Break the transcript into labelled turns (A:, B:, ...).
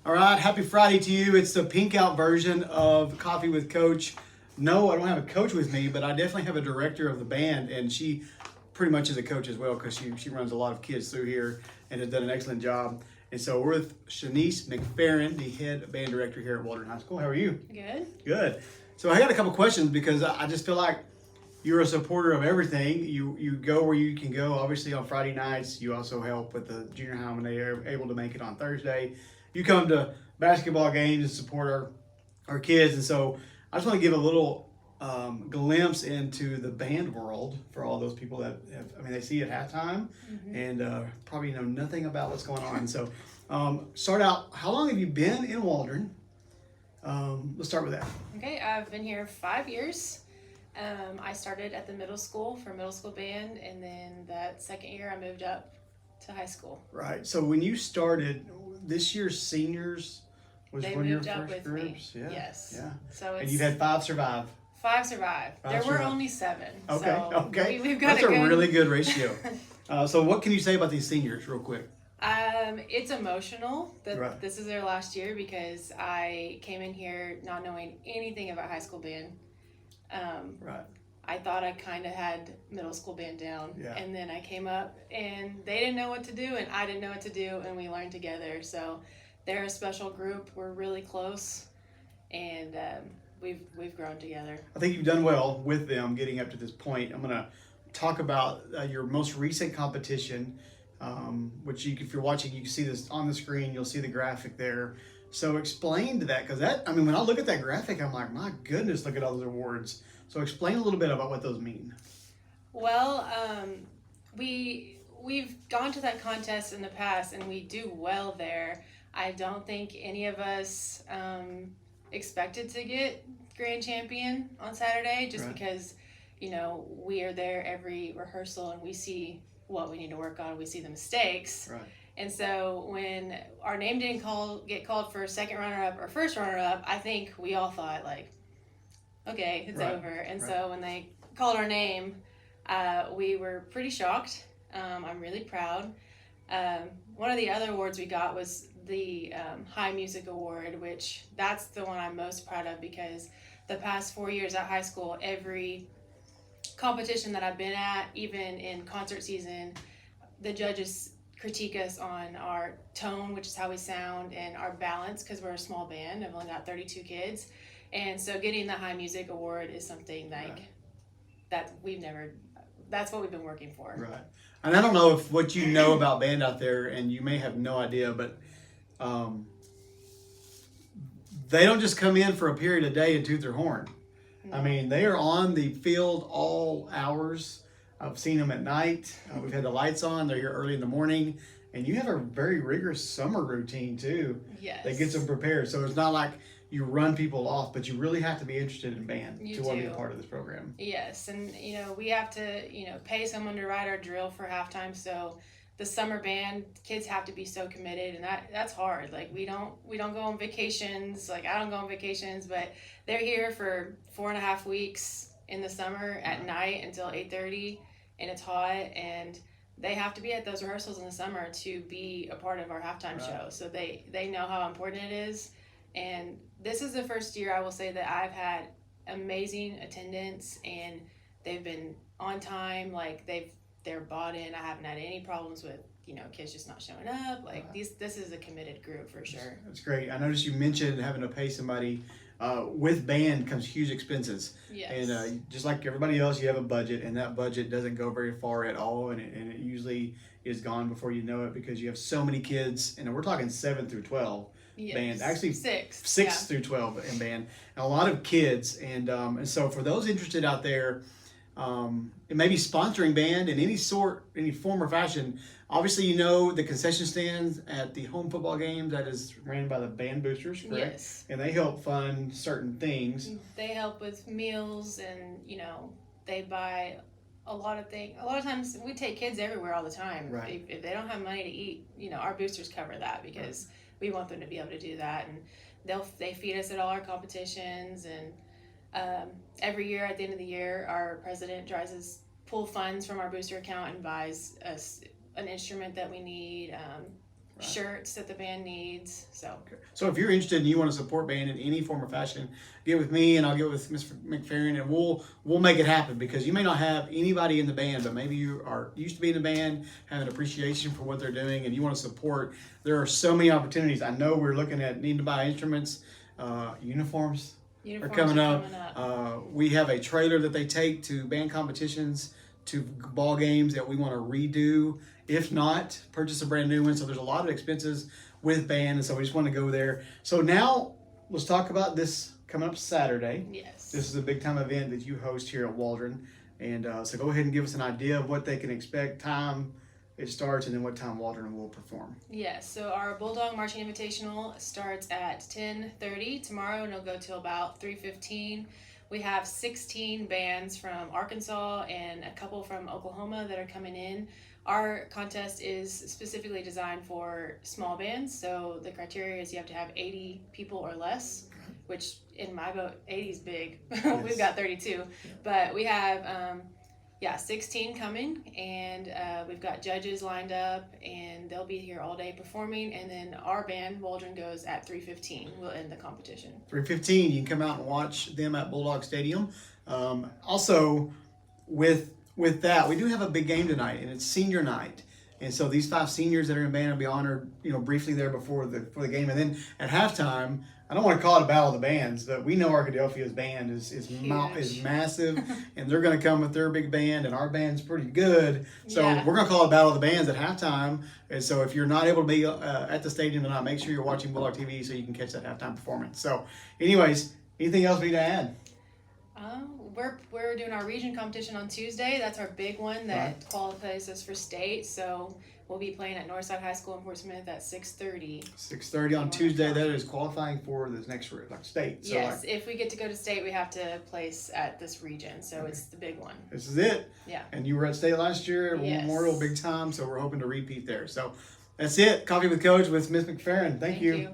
A: All right, happy Friday to you. It's the pink out version of Coffee with Coach. No, I don't have a coach with me, but I definitely have a director of the band, and she pretty much is a coach as well because she runs a lot of kids through here and has done an excellent job. And so we're with Mrs McFerran, the head band director here at Waldron High School. How are you?
B: Good.
A: Good. So I got a couple questions because I just feel like you're a supporter of everything. You go where you can go. Obviously on Friday nights, you also help with the junior high when they are able to make it on Thursday. You come to basketball games and support our kids. And so I just want to give a little glimpse into the band world for all those people that they see it at halftime and probably know nothing about what's going on. So start out, how long have you been in Waldron? Let's start with that.
B: Okay, I've been here 5 years. I started at the middle school for middle school band, and then that second year I moved up to high school.
A: Right. So when you started, this year's seniors was
B: They
A: one of your
B: moved up
A: first
B: with
A: groups?
B: me.
A: Yeah.
B: Yes.
A: Yeah.
B: So it's
A: And you've had 5 survive.
B: 5 survived.
A: Five
B: There were
A: survived.
B: only 7.
A: Okay.
B: So
A: Okay.
B: We've got
A: That's a really good ratio. So what can you say about these seniors real quick?
B: It's emotional that
A: Right.
B: this is their last year because I came in here not knowing anything about high school band.
A: Right.
B: I thought I kind of had middle school band down,
A: Yeah.
B: and then I came up and they didn't know what to do and I didn't know what to do, and we learned together. So they're a special group. We're really close, and we've grown together.
A: I think you've done well with them getting up to this point. I'm going to talk about your most recent competition, which if you're watching, you can see this on the screen. You'll see the graphic there. So explain to that, because when I look at that graphic, I'm like, my goodness, look at all those awards. So explain a little bit about what those mean.
B: Well, we've gone to that contest in the past, and we do well there. I don't think any of us expected to get grand champion on Saturday, just
A: Right.
B: because, we are there every rehearsal and we see what we need to work on. We see the mistakes.
A: Right.
B: And so when our name didn't get called for second runner-up or first runner-up, I think we all thought, like, okay, it's
A: Right.
B: over. And
A: Right.
B: so when they called our name, we were pretty shocked. I'm really proud. One of the other awards we got was the High Music Award, which that's the one I'm most proud of because the past 4 years at high school, every competition that I've been at, even in concert season, the judges critique us on our tone, which is how we sound, and our balance because we're a small band. I've only got 32 kids. And so getting the High Music Award is something that's what we've been working for.
A: Right. And I don't know if what you know about band out there, and you may have no idea, but they don't just come in for a period of day and toot their horn.
B: No.
A: I mean, they are on the field all hours. I've seen them at night. We've had the lights on. They're here early in the morning. And you have a very rigorous summer routine, too,
B: Yes.
A: that gets them prepared. So it's not like you run people off, but you really have to be interested in band
B: You
A: to want to be a
B: do.
A: part of this program.
B: Yes, and we have to pay someone to write our drill for halftime. So the summer band kids have to be so committed, and that's hard. Like we don't go on vacations. Like I don't go on vacations, but they're here for 4.5 weeks in the summer at night until 8:30, and it's hot, and they have to be at those rehearsals in the summer to be a part of our halftime show. So they know how important it is. And this is the first year I will say that I've had amazing attendance, and they've been on time. Like they're bought in. I haven't had any problems with kids just not showing up. Like this is a committed group for sure.
A: That's great. I noticed you mentioned having to pay somebody. With band comes huge expenses.
B: Yes.
A: And just like everybody else, you have a budget, and that budget doesn't go very far at all, and it usually is gone before you know it because you have so many kids, and we're talking 7 through 12 band. Actually,
B: 6
A: yeah. Through 12 in band, and a lot of kids, and so for those interested out there, it may be sponsoring band in any form or fashion. Obviously, the concession stands at the home football games that is ran by the band boosters, correct?
B: Yes.
A: And they help fund certain things.
B: They help with meals, and they buy a lot of things. A lot of times we take kids everywhere all the time.
A: Right.
B: If they don't have money to eat, our boosters cover that because we want them to be able to do that, and they feed us at all our competitions. And every year at the end of the year, our president tries to pull funds from our booster account and buys us an instrument that we need. shirts that the band needs.
A: So if you're interested and you want to support band in any form or fashion, get with me and I'll get with Mrs McFerran and we'll make it happen, because you may not have anybody in the band, but maybe you are used to be in the band, have an appreciation for what they're doing, and you want to support. There are so many opportunities. I know we're looking at needing to buy instruments, uniforms are coming up. We have a trailer that they take to band competitions, to ball games that we want to redo. If not, purchase a brand new one. So there's a lot of expenses with band, and so we just want to go there. So now let's talk about this coming up Saturday.
B: Yes.
A: This is a big time event that you host here at Waldron. And so go ahead and give us an idea of what they can expect, time it starts, and then what time Waldron will perform.
B: Yes, so our Bulldog Marching Invitational starts at 10:30 tomorrow, and it'll go till about 3:15. We have 16 bands from Arkansas and a couple from Oklahoma that are coming in. Our contest is specifically designed for small bands, so the criteria is you have to have 80 people or less, which in my boat, 80 is big.
A: Yes.
B: We've got 32, but we have 16 coming, and we've got judges lined up, and they'll be here all day performing, and then our band, Waldron, goes at 3:15. We'll end the competition.
A: 3:15, you can come out and watch them at Bulldog Stadium. Also, with that, we do have a big game tonight, and it's senior night. And so these 5 seniors that are in band will be honored, briefly there before the game. And then at halftime, I don't want to call it a battle of the bands, but we know Arkadelphia's band is massive, and they're going to come with their big band, and our band's pretty good. So we're going to call it a battle of the bands at halftime. And so if you're not able to be at the stadium tonight, make sure you're watching Bulldog TV so you can catch that halftime performance. So anyways, anything else we need to add?
B: We're doing our region competition on Tuesday. That's our big one that qualifies us for state. So we'll be playing at Northside High School in Fort Smith at 6:30.
A: 6:30 on Tuesday. That is qualifying for the next state. So
B: yes, if we get to go to state, we have to place at this region. So it's the big one.
A: This is it.
B: Yeah.
A: And you were at state last year,
B: yes.
A: Memorial, big time. So we're hoping to repeat there. So that's it. Coffee with Coach with Miss McFerran. Thank you.